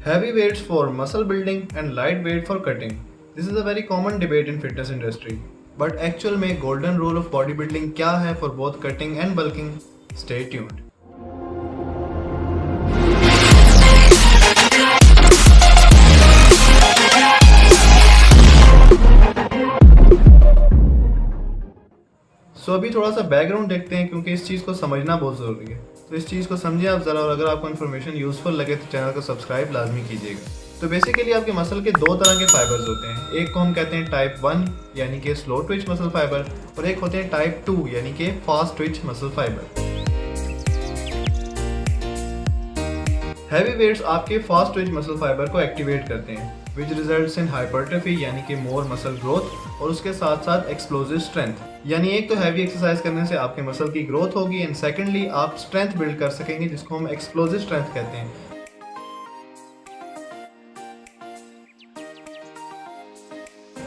Heavy weights for muscle building and light weight for cutting. This is a very common debate in fitness industry. But actual में golden rule of bodybuilding क्या है for both cutting and bulking? Stay tuned. तो अभी थोड़ा सा background देखते हैं क्योंकि इस चीज़ को समझना बहुत ज़रूरी है। तो इस चीज़ को समझें आप ज़रा, और अगर आपको इन्फॉर्मेशन यूज़फुल लगे तो चैनल को सब्सक्राइब लाजमी कीजिएगा। तो बेसिकली आपके मसल के दो तरह के फाइबर्स होते हैं। एक को हम कहते हैं टाइप 1 यानी कि स्लो ट्विच मसल फाइबर, और एक होते हैं टाइप 2 यानी कि fast twitch muscle fibre. Heavy weights आपके फास्ट ट्विच मसल फाइबर को एक्टिवेट करते हैं which results in hypertrophy यानी कि more muscle growth, और उसके साथ साथ explosive strength। यानी एक तो हैवी एक्सरसाइज करने से आपके मसल की ग्रोथ होगी एंड सेकेंडली आप स्ट्रेंथ बिल्ड कर सकेंगे जिसको हम एक्सप्लोसिव स्ट्रेंथ कहते हैं।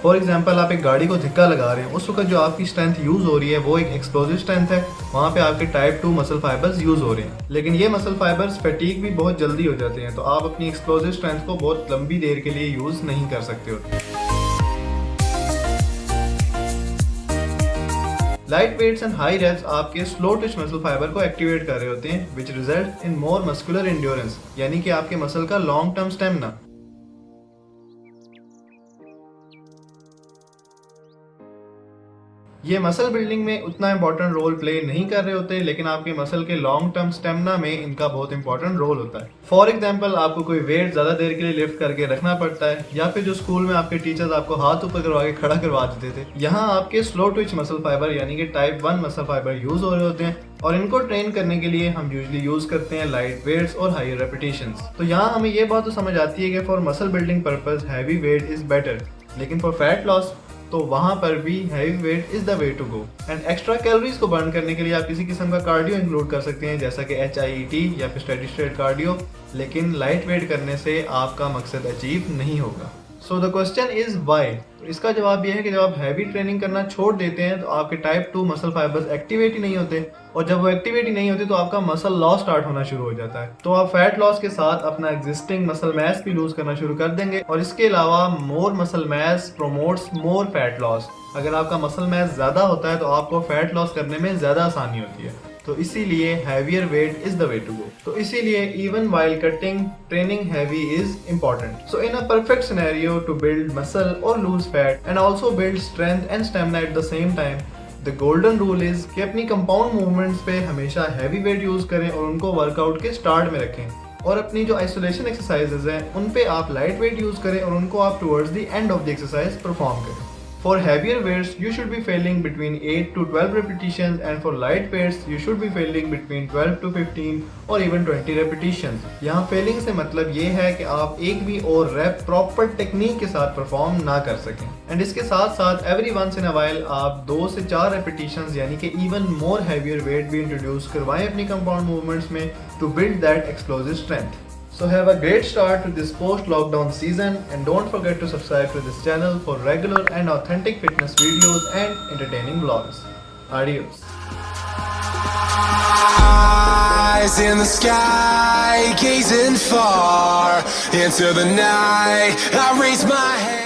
फॉर एग्जाम्पल आप एक गाड़ी को धक्का लगा रहे हैं, उस वक्त जो आपकी स्ट्रेंथ यूज हो रही है वो एक एक्सप्लोसिव स्ट्रेंथ है, वहाँ पे आपके टाइप 2 मसल फाइबर्स यूज हो रहे हैं। लेकिन ये मसल फाइबर्स फैटीग भी बहुत जल्दी हो जाते हैं, तो आप अपनी एक्सप्लोसिव स्ट्रेंथ को बहुत लंबी देर के लिए यूज नहीं कर सकते होते। Light weights and high reps आपके स्लो ट्विच मसल फाइबर को एक्टिवेट कर रहे होते हैं which result in more muscular endurance यानी कि आपके मसल का लॉन्ग टर्म स्टेमिना। ये मसल बिल्डिंग में उतना इंपॉर्टेंट रोल प्ले नहीं कर रहे होते, लेकिन आपके मसल के लॉन्ग टर्म स्टेमिना में इनका बहुत इंपॉर्टेंट रोल होता है। फॉर एग्जांपल आपको कोई वेट ज्यादा देर के लिए लिफ्ट करके रखना पड़ता है, या फिर जो स्कूल में आपके टीचर्स आपको हाथ ऊपर करवा के खड़ा करवा देते थे, यहाँ आपके स्लो ट्विच मसल फाइबर यानी कि टाइप 1 मसल फाइबर यूज हो रहे होते हैं, और इनको ट्रेन करने के लिए हम यूजली यूज करते हैं लाइट वेट्स और हायर रेपिटेशंस। तो यहाँ हमें ये बात तो समझ आती है कि for muscle building purpose heavy weight is better, लेकिन फॉर फैट लॉस तो वहां पर भी heavy weight is the way to go. And extra calories को बर्न करने के लिए आप किसी किस्म का कार्डियो इंक्लूड कर सकते हैं, जैसा कि HIIT या फिर स्टेडी स्टेट कार्डियो, लेकिन लाइट वेट करने से आपका मकसद अचीव नहीं होगा। So the question is why. तो इसका जवाब यह है कि जब आप हैवी ट्रेनिंग करना छोड़ देते हैं तो आपके टाइप 2 मसल फाइबर्स एक्टिवेट ही नहीं होते, और जब वो एक्टिवेट ही नहीं होते तो आपका मसल लॉस स्टार्ट होना शुरू हो जाता है। तो आप फैट लॉस के साथ अपना एग्जिस्टिंग मसल मास भी लूज करना शुरू कर देंगे, और इसके अलावा मोर muscle mass promotes more fat loss. अगर आपका मसल मास ज्यादा होता है तो आपको फैट लॉस करने में ज्यादा आसानी होती है, तो इसीलिए heavier weight is the way to go. तो इसीलिए even while cutting training heavy is important. So in a perfect scenario to build muscle और lose fat and also build strength and stamina at the same time, the golden rule is कि अपनी compound movements पे हमेशा heavy weight use करें और उनको workout के start में रखें, और अपनी जो आइसोलेशन एक्सरसाइजेज हैं उन पे आप लाइट वेट यूज करें और उनको आप towards the end of the exercise perform करें। For heavier weights, you should be failing between 8 to 12 repetitions, and for light weights, you should be failing between 12 to 15 or even 20 repetitions. यहाँ failing से मतलब ये है कि आप एक भी और rep proper technique के साथ perform ना कर सकें। And इसके साथ साथ every once in a while आप 2 से 4 repetitions यानी कि even more heavier weight भी introduce करवाएं अपनी compound movements में to build that explosive strength. So have a great start to this post-lockdown season, and don't forget to subscribe to this channel for regular and authentic fitness videos and entertaining vlogs. Adios. Eyes in the sky, gazing far into the night. I raise my hand.